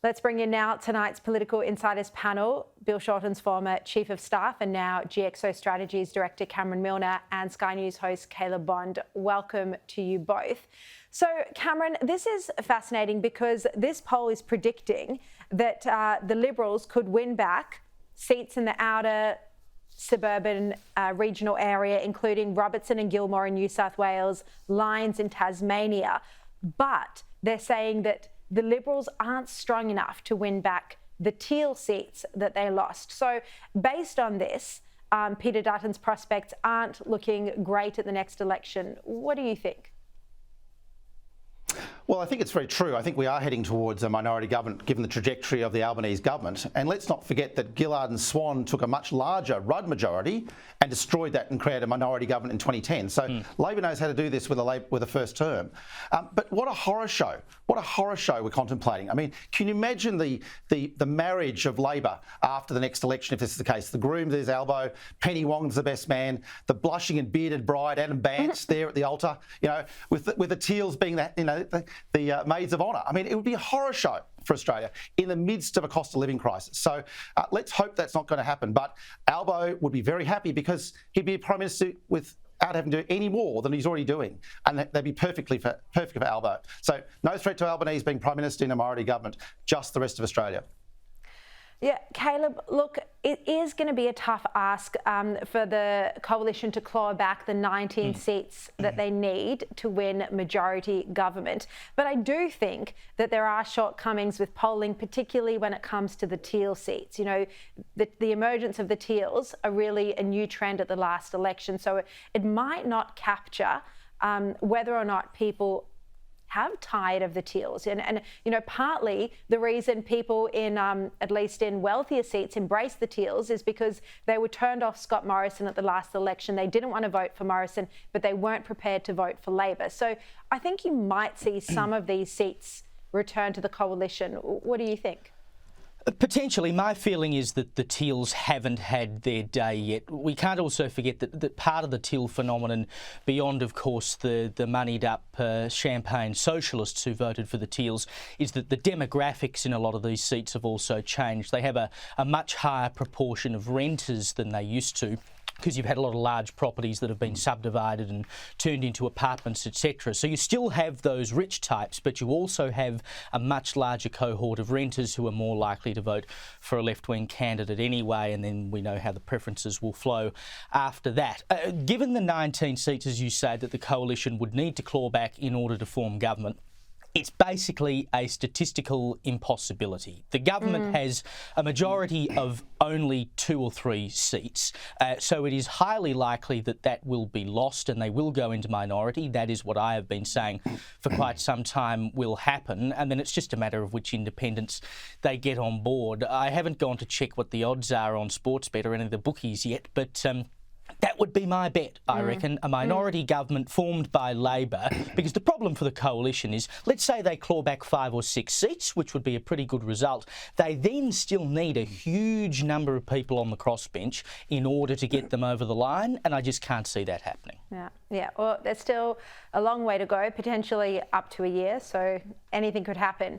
Let's bring in now tonight's Political Insiders panel. Bill Shorten's former Chief of Staff and now GXO Strategies Director Cameron Milner and Sky News host Caleb Bond. Welcome to you both. So, Cameron, this is fascinating because this poll is predicting that the Liberals could win back seats in the outer suburban regional area, including Robertson and Gilmore in New South Wales, Lyons in Tasmania. But they're saying that the Liberals aren't strong enough to win back the teal seats that they lost. So based on this, Peter Dutton's prospects aren't looking great at the next election. What do you think? Well, I think it's very true. I think we are heading towards a minority government given the trajectory of the Albanese government. And let's not forget that Gillard and Swan took a much larger Rudd majority and destroyed that and created a minority government in 2010. So Labor knows how to do this with a first term. But what a horror show. What a horror show we're contemplating. I mean, can you imagine the marriage of Labor after the next election, if this is the case? The groom, there's Albo, Penny Wong's the best man, the blushing and bearded bride, Adam Bance there at the altar, you know, with the teals being that, you know, the maids of honour. I mean, it would be a horror show for Australia in the midst of a cost of living crisis. So let's hope that's not going to happen. But Albo would be very happy because he'd be a Prime Minister without having to do any more than he's already doing. And they'd be perfect for Albo. So no threat to Albanese being Prime Minister in a minority government, just the rest of Australia. Yeah, Caleb, look, it is going to be a tough ask for the coalition to claw back the 19 seats that they need to win majority government. But I do think that there are shortcomings with polling, particularly when it comes to the teal seats. You know, the emergence of the teals are really a new trend at the last election. So it might not capture whether or not people have tired of the teals. And you know, partly the reason people in, at least in wealthier seats, embrace the teals is because they were turned off Scott Morrison at the last election. They didn't want to vote for Morrison, but they weren't prepared to vote for Labor. So I think you might see some of these seats return to the coalition. What do you think? Potentially. My feeling is that the teals haven't had their day yet. We can't also forget that part of the teal phenomenon, beyond, of course, the moneyed up champagne socialists who voted for the teals, is that the demographics in a lot of these seats have also changed. They have a much higher proportion of renters than they used to, because you've had a lot of large properties that have been subdivided and turned into apartments, etc. So you still have those rich types, but you also have a much larger cohort of renters who are more likely to vote for a left-wing candidate anyway, and then we know how the preferences will flow after that. Given the 19 seats, as you say, that the coalition would need to claw back in order to form government, it's basically a statistical impossibility. The government has a majority of only 2 or 3 seats, so it is highly likely that that will be lost and they will go into minority. That is what I have been saying for quite some time will happen, and then it's just a matter of which independents they get on board. I haven't gone to check what the odds are on Sportsbet or any of the bookies yet, but that would be my bet, I reckon, a minority government formed by Labor, because the problem for the coalition is, let's say they claw back 5 or 6 seats, which would be a pretty good result. They then still need a huge number of people on the crossbench in order to get them over the line, and I just can't see that happening. Yeah. Well, there's still a long way to go, potentially up to a year, so anything could happen.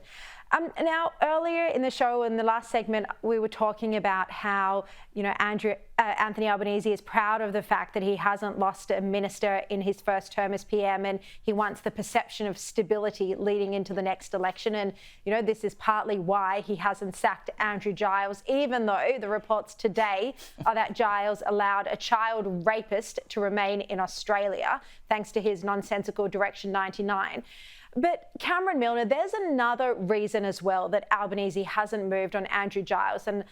Now, earlier in the show, in the last segment, we were talking about how, you know, Anthony Albanese is proud of the fact that he hasn't lost a minister in his first term as PM, and he wants the perception of stability leading into the next election. And, you know, this is partly why he hasn't sacked Andrew Giles, even though the reports today are that Giles allowed a child rapist to remain in Australia, thanks to his nonsensical Direction 99. But Cameron Milner, there's another reason as well that Albanese hasn't moved on Andrew Giles, and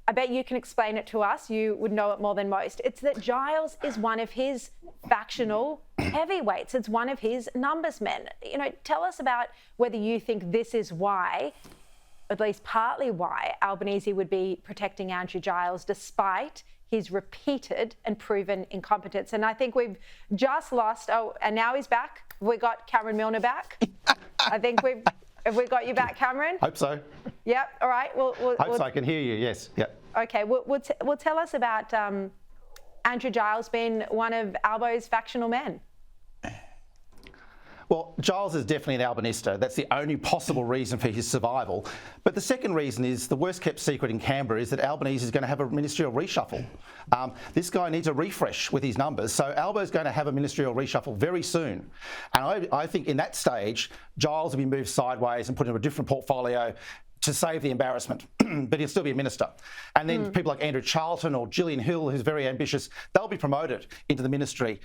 I bet you can explain it to us. You would know it more than most. It's that Giles is one of his factional heavyweights. It's one of his numbers men. You know, tell us about whether you think this is why, at least partly why, Albanese would be protecting Andrew Giles despite his repeated and proven incompetence. And I think we've just lost, and now he's back. We got Cameron Milner back. I think have we got you back, Cameron? Hope so. Yep. All right. Hope so. I can hear you. Yes. Yep. Okay. We'll tell us about Andrew Giles being one of Albo's factional men. Well, Giles is definitely an Albanista. That's the only possible reason for his survival. But the second reason is the worst kept secret in Canberra is that Albanese is going to have a ministerial reshuffle. This guy needs a refresh with his numbers. So Albo's going to have a ministerial reshuffle very soon. And I think in that stage, Giles will be moved sideways and put into a different portfolio to save the embarrassment, but he'll still be a minister. And then people like Andrew Charlton or Gillian Hill, who's very ambitious, they'll be promoted into the ministry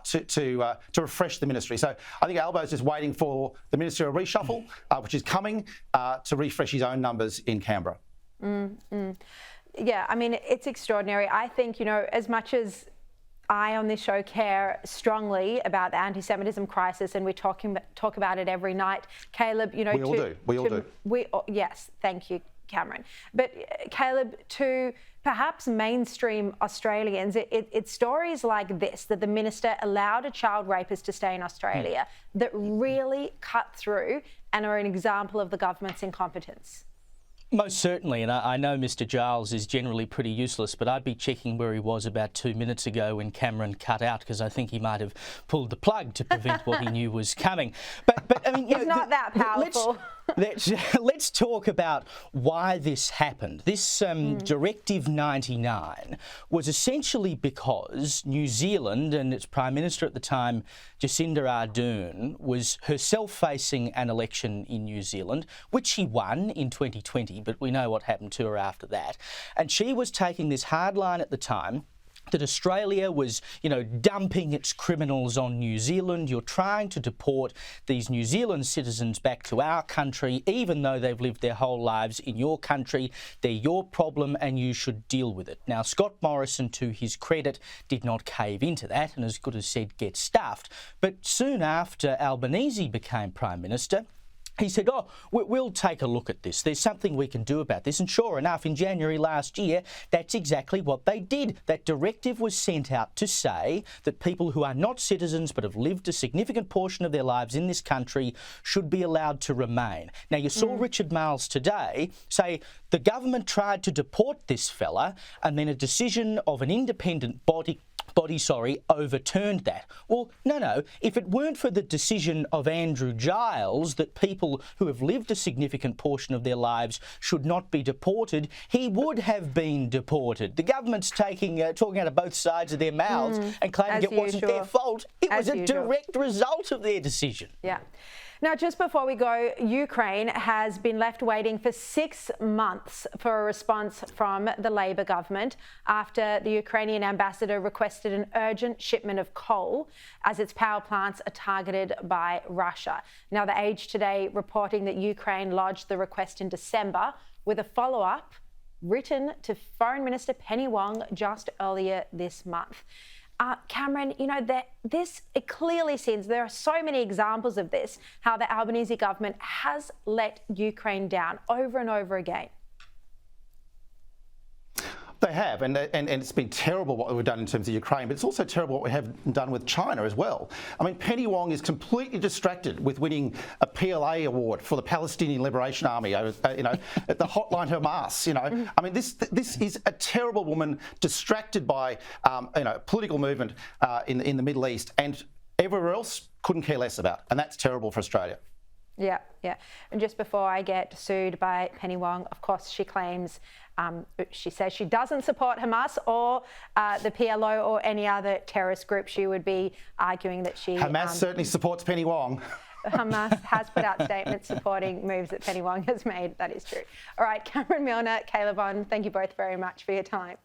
to refresh the ministry. So I think Albo's just waiting for the ministerial reshuffle, which is coming, to refresh his own numbers in Canberra. Yeah, I mean, it's extraordinary. I think, as much as I on this show care strongly about the anti-Semitism crisis, and we talk about it every night. Caleb, we all do. Yes, thank you, Cameron. But Caleb, to perhaps mainstream Australians, it's stories like this, that the minister allowed a child rapist to stay in Australia, that really cut through and are an example of the government's incompetence. Most certainly, and I know Mr Giles is generally pretty useless, but I'd be checking where he was about 2 minutes ago when Cameron cut out, because I think he might have pulled the plug to prevent what he knew was coming. But I mean, he's not that powerful. Let's talk about why this happened. This Directive 99 was essentially because New Zealand and its Prime Minister at the time, Jacinda Ardern, was herself facing an election in New Zealand, which she won in 2020, but we know what happened to her after that. And she was taking this hard line at the time that Australia was, dumping its criminals on New Zealand. You're trying to deport these New Zealand citizens back to our country, even though they've lived their whole lives in your country. They're your problem and you should deal with it. Now, Scott Morrison, to his credit, did not cave into that and, as good as said, get stuffed. But soon after Albanese became Prime Minister, he said, we'll take a look at this. There's something we can do about this. And sure enough, in January last year, that's exactly what they did. That directive was sent out to say that people who are not citizens but have lived a significant portion of their lives in this country should be allowed to remain. Now, you saw Richard Marles today say the government tried to deport this fella and then a decision of an independent body overturned that. Well, no. If it weren't for the decision of Andrew Giles that people who have lived a significant portion of their lives should not be deported, he would have been deported. The government's talking out of both sides of their mouths and claiming it wasn't their fault. It was a direct result of their decision. Yeah. Now, just before we go, Ukraine has been left waiting for 6 months for a response from the Labor government after the Ukrainian ambassador requested an urgent shipment of coal as its power plants are targeted by Russia. Now, The Age today reporting that Ukraine lodged the request in December with a follow-up written to Foreign Minister Penny Wong just earlier this month. Cameron, it clearly seems there are so many examples of this, how the Albanese government has let Ukraine down over and over again. They have, and it's been terrible what we've done in terms of Ukraine, but it's also terrible what we have done with China as well. I mean, Penny Wong is completely distracted with winning a PLA award for the Palestinian Liberation Army, at the hotline Hamas. I mean, this is a terrible woman distracted by, political movement in the Middle East, and everywhere else couldn't care less about, and that's terrible for Australia. Yeah. And just before I get sued by Penny Wong, of course, she claims, she says she doesn't support Hamas or the PLO or any other terrorist group. She would be arguing that she... Hamas certainly supports Penny Wong. Hamas has put out statements supporting moves that Penny Wong has made. That is true. All right, Cameron Milner, Caleb Von, thank you both very much for your time.